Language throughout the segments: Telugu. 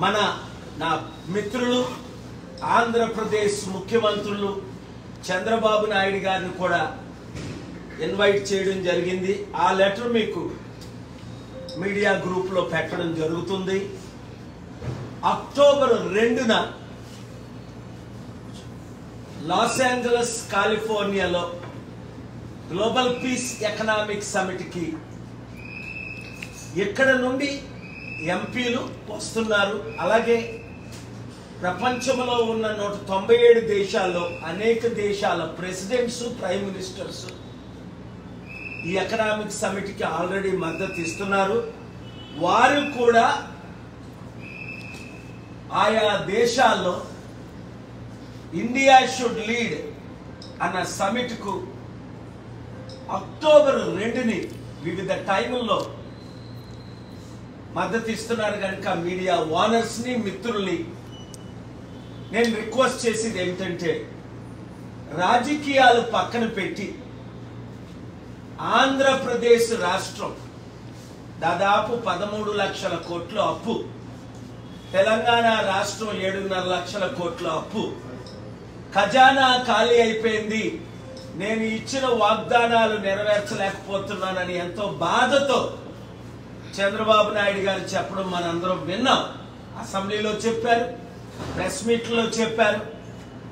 నా మిత్రులు ఆంధ్రప్రదేశ్ ముఖ్యమంత్రులు చంద్రబాబు నాయుడు గారిని కూడా ఇన్వైట్ చేయడం జరిగింది. ఆ లెటర్ మీకు మీడియా గ్రూప్ లో పెట్టడం జరుగుతుంది. అక్టోబర్ 2న లాస్ ఏంజలస్ కాలిఫోర్నియాలో గ్లోబల్ పీస్ ఎకనామిక్ సమిట్ కి ఇక్కడ నుండి ఎంపీలు వస్తున్నారు. అలాగే ప్రపంచంలో ఉన్న 197 దేశాల్లో అనేక దేశాల ప్రెసిడెంట్స్, ప్రైమ్ మినిస్టర్స్ ఈ ఎకనామిక్ సమిట్ కి ఆల్రెడీ మద్దతు ఇస్తున్నారు. వారు కూడా ఆయా దేశాల్లో ఇండియా షుడ్ లీడ్ అన్న సమిట్ కు అక్టోబర్ 2ని వివిధ టైముల్లో మద్దతు ఇస్తున్నారు. కనుక మీడియా ఓనర్స్ ని, మిత్రుల్ని నేను రిక్వెస్ట్ చేసేది ఏమిటంటే, రాజకీయాలు పక్కన పెట్టి ఆంధ్రప్రదేశ్ రాష్ట్రం దాదాపు 13 లక్షల కోట్ల అప్పు, తెలంగాణ రాష్ట్రం 7.5 లక్షల కోట్ల అప్పు, ఖజానా ఖాళీ అయిపోయింది, నేను ఇచ్చిన వాగ్దానాలు నెరవేర్చలేకపోతున్నానని ఎంతో బాధతో చంద్రబాబు నాయుడు గారు చెప్పడం మనందరం విన్నాం. అసెంబ్లీలో చెప్పారు, ప్రెస్ మీట్లో చెప్పారు,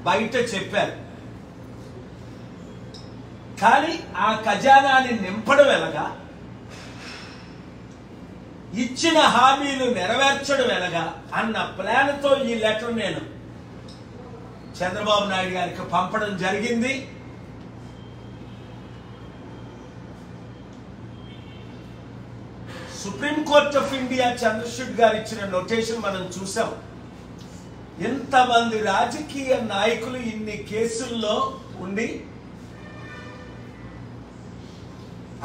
బయట చెప్పారు. కానీ ఆ ఖజానాని నింపడం ఎలాగా, ఇచ్చిన హామీలు నెరవేర్చడం ఎలాగా అన్న ప్లాన్ తో ఈ లెటర్ నేను చంద్రబాబు నాయుడు గారికి పంపడం జరిగింది. సుప్రీంకోర్టు ఆఫ్ ఇండియా చంద్రశూడ్ గారు ఇచ్చిన నోటేషన్ మనం చూసాం. ఎంతమంది రాజకీయ నాయకులు ఇన్ని కేసుల్లో ఉండి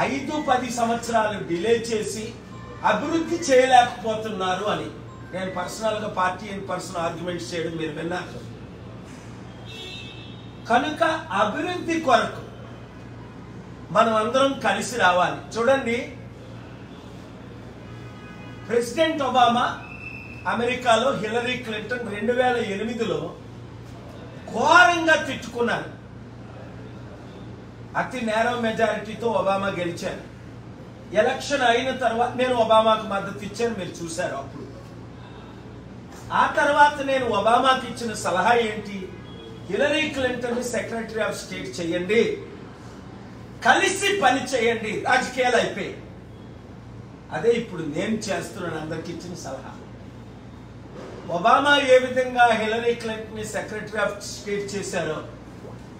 5-10 సంవత్సరాలు డిలే చేసి అభివృద్ధి చేయలేకపోతున్నారు అని నేను పర్సనల్ గా పార్టీ అండ్ పర్సనల్ ఆర్గ్యుమెంట్స్ చేయడం మీరు విన్నారు. కనుక అభివృద్ధి కొరకు మనం అందరం కలిసి రావాలి. చూడండి, ప్రెసిడెంట్ ఒబామా అమెరికాలో హిలరీ క్లింటన్ 2008లో ఘోరంగా తిట్టుకున్నారు. అతి నేరో మెజారిటీతో ఒబామా గెలిచారు. ఎలక్షన్ అయిన తర్వాత నేను ఒబామాకు మద్దతు ఇచ్చాను, మీరు చూశారు. అప్పుడు ఆ తర్వాత నేను ఒబామాకి ఇచ్చిన సలహా ఏంటి, Hillary Clinton secretary of state చేయండి, కలిసి పని చేయండి, రాజకీయాలు అయిపోయి. అదే ఇప్పుడు నేను చేస్తున్నాను, అందరికి ఇచ్చిన సలహా. ఒబామా ఏ విధంగా హిలరీ క్లింటన్ ని సెక్రటరీ ఆఫ్ స్టేట్ చేశారో,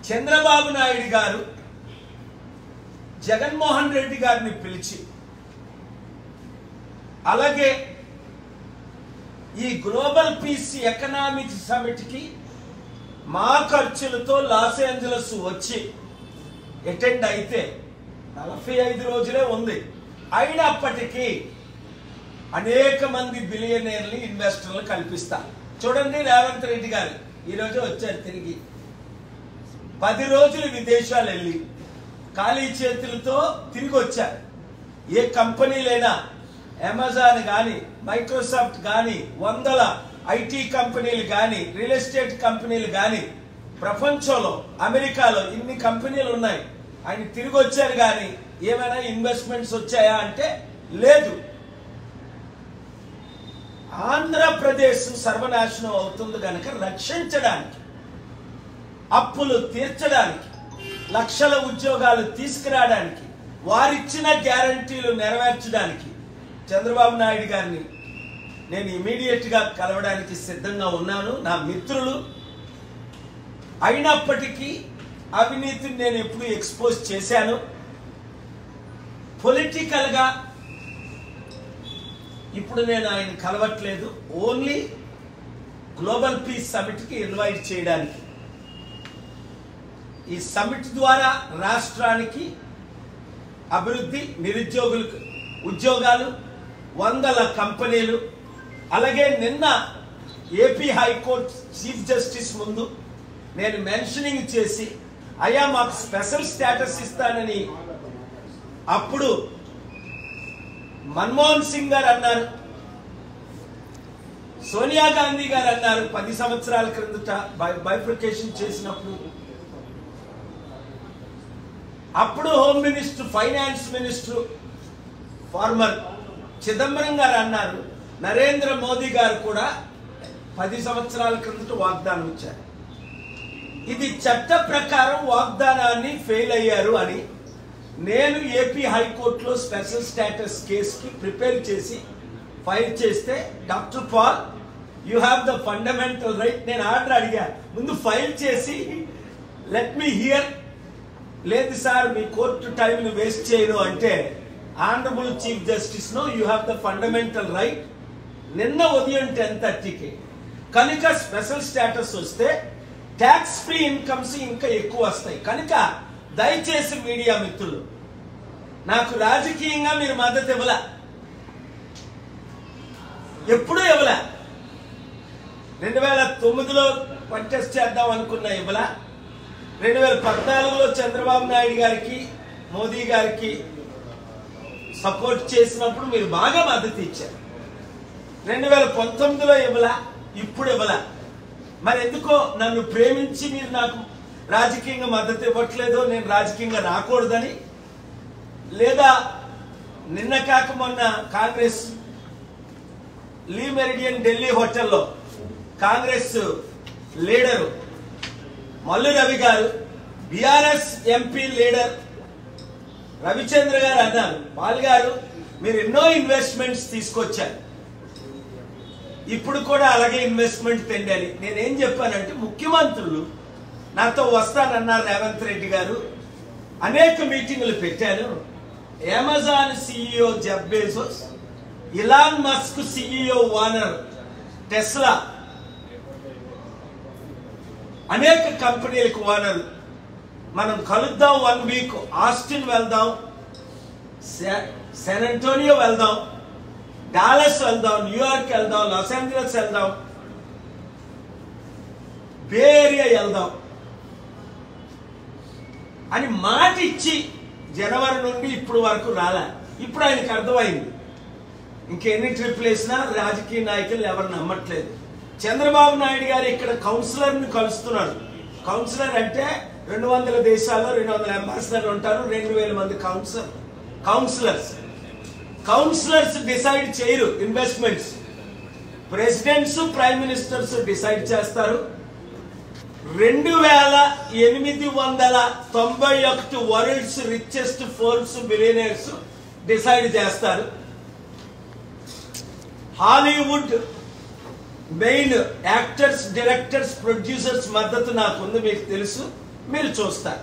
చంద్రబాబు నాయుడు గారు జగన్మోహన్ రెడ్డి గారిని పిలిచి, అలాగే ఈ గ్లోబల్ పీస్ ఎకనామిక్ సమిట్ కి మా ఖర్చులతో లాస్ ఏంజలస్ వచ్చి అటెండ్ అయితే 45 రోజులే ఉంది. అయినప్పటికీ అనేక మంది బిలియనీర్లు, ఇన్వెస్టర్లు కల్పిస్తారు. చూడండి, రేవంత్ రెడ్డి గారు ఈరోజు వచ్చారు, తిరిగి 10 రోజులు విదేశాలు వెళ్ళి ఖాళీ చేతులతో తిరిగి వచ్చారు. ఏ కంపెనీలైనా, అమెజాన్ కానీ, మైక్రోసాఫ్ట్ కానీ, 100 ఐటీ కంపెనీలు కానీ, రియల్ ఎస్టేట్ కంపెనీలు కానీ, ప్రపంచంలో అమెరికాలో ఇన్ని కంపెనీలు ఉన్నాయి. ఆయన తిరిగి వచ్చారు, కానీ ఏమైనా ఇన్వెస్ట్మెంట్స్ వచ్చాయా అంటే లేదు. ఆంధ్రప్రదేశ్ సర్వనాశనం అవుతుంది కనుక రక్షించడానికి, అప్పులు తీర్చడానికి, లక్షల ఉద్యోగాలు తీసుకురావడానికి, వారిచ్చిన గ్యారంటీలు నెరవేర్చడానికి చంద్రబాబు నాయుడు గారిని నేను ఇమీడియట్ గా కలవడానికి సిద్ధంగా ఉన్నాను. నా మిత్రులు అయినప్పటికీ అవినీతిని నేను ఎప్పుడు ఎక్స్పోజ్ చేశాను. పొలిటికల్ గా ఇప్పుడు నేను ఆయన కలవట్లేదు, ఓన్లీ గ్లోబల్ పీస్ సమిట్ కి ఇన్వైట్ చేయడానికి. ఈ సమిట్ ద్వారా రాష్ట్రానికి అభివృద్ధి, నిరుద్యోగులకు ఉద్యోగాలు, 100 కంపెనీలు. అలాగే నిన్న ఏపీ హైకోర్టు చీఫ్ జస్టిస్ ముందు నేను మెన్షనింగ్ చేసి, అయ్యా మాకు స్పెషల్ స్టేటస్ ఇస్తానని అప్పుడు మన్మోహన్ సింగ్ గారు అన్నారు. సోనియా గాంధీ గారు అన్నారు 10 సంవత్సరాల క్రిందట బైఫర్కేషన్ చేసినప్పుడు, అప్పుడు home minister, finance minister former Chidambaram గారు అన్నారు, నరేంద్ర మోదీ గారు కూడా 10 సంవత్సరాల క్రిందట వాగ్దానం ఇచ్చారు. ఇది చట్ట ప్రకారం వాగ్దానాన్ని ఫెయిల్ అయ్యారు అని నేను ఏపీ హైకోర్టులో స్పెషల్ స్టేటస్ కేసుకి ప్రిపేర్ చేసి ఫైల్ చేస్తే, doctor Paul you have the fundamental right, నేను ఆర్డర్ అడిగా, ముందు ఫైల్ చేసి లెట్ మీ హియర్, లేదు సార్ మీ కోర్టు టైంని వేస్ట్ చేయను అంటే, honourable chief justice no you have the fundamental right. నిన్న ఉదయం 10:30కి కనుక స్పెషల్ స్టేటస్ వస్తే ట్యాక్స్ ఫ్రీ ఇన్కమ్స్ ఇంకా ఎక్కువ వస్తాయి. కనుక దయచేసి మీడియా మిత్రులు, నాకు రాజకీయంగా మీరు మద్దతు ఇవ్వలే, ఎప్పుడూ ఇవ్వలే. 2009లో కంటెస్ట్ చేద్దాం అనుకున్న ఇవ్వలే. 2014లో చంద్రబాబు నాయుడు గారికి, మోదీ గారికి సపోర్ట్ చేసినప్పుడు మీరు బాగా మద్దతు ఇచ్చారు. 2019లో ఇవ్వలే, ఇప్పుడు ఇవ్వలే. మరి ఎందుకో నన్ను ప్రేమించి మీరు నాకు రాజకీయంగా మద్దతు ఇవ్వట్లేదు, నేను రాజకీయంగా రాకూడదని, లేదా నిన్న కాక మొన్న కాంగ్రెస్ లీ మెరిడియన్ ఢిల్లీ హోటల్లో కాంగ్రెస్ లీడరు మల్లు రవి గారు, బీఆర్ఎస్ ఎంపీ లీడర్ రవిచంద్ర గారు అన్నారు, పాల్ గారు మీరు ఎన్నో ఇన్వెస్ట్మెంట్స్ తీసుకొచ్చారు, ఇప్పుడు కూడా అలాగే ఇన్వెస్ట్మెంట్ తెండాలి. నేనేం చెప్పానంటే, ముఖ్యమంత్రులు నాతో వస్తానన్నారు రేవంత్ రెడ్డి గారు, అనేక మీటింగులు పెట్టాను. Amazon CEO Jeff Bezos, Elon Musk CEO Warner, Tesla, అనేక కంపెనీలకు ఓనర్, మనం కలుద్దాం, 1 వీక్ ఆస్టిన్ వెళ్దాం, శాన్ అంటోనియో వెళ్దాం, డాలస్ వెళ్దాం, న్యూయార్క్ వెళ్దాం, లాస్ ఏంజలస్ వెళ్దాం, బే ఏరియా వెళ్దాం అని మాట ఇచ్చి జనవరి నుండి ఇప్పుడు వరకు రాలే. ఇప్పుడు ఆయనకు అర్థమైంది, ఇంకెన్ని ట్రిప్లు వేసినా రాజకీయ నాయకులు ఎవరు నమ్మట్లేదు. చంద్రబాబు నాయుడు గారు ఇక్కడ కౌన్సిలర్ని కలుస్తున్నాడు. కౌన్సిలర్ అంటే 200 దేశాల్లో 200 అంబాసిడర్లు ఉంటారు, 2000 మంది కౌన్సిలర్స్ డిసైడ్ చేయరు investments, presidents, prime ministers decide చేస్తారు. 2891 worlds richest Forbes billionaires decide చేస్తారు. Hollywood main actors, directors, producers మద్దతు నాకుంది, మీకు తెలుసు, మీరు చూస్తారు.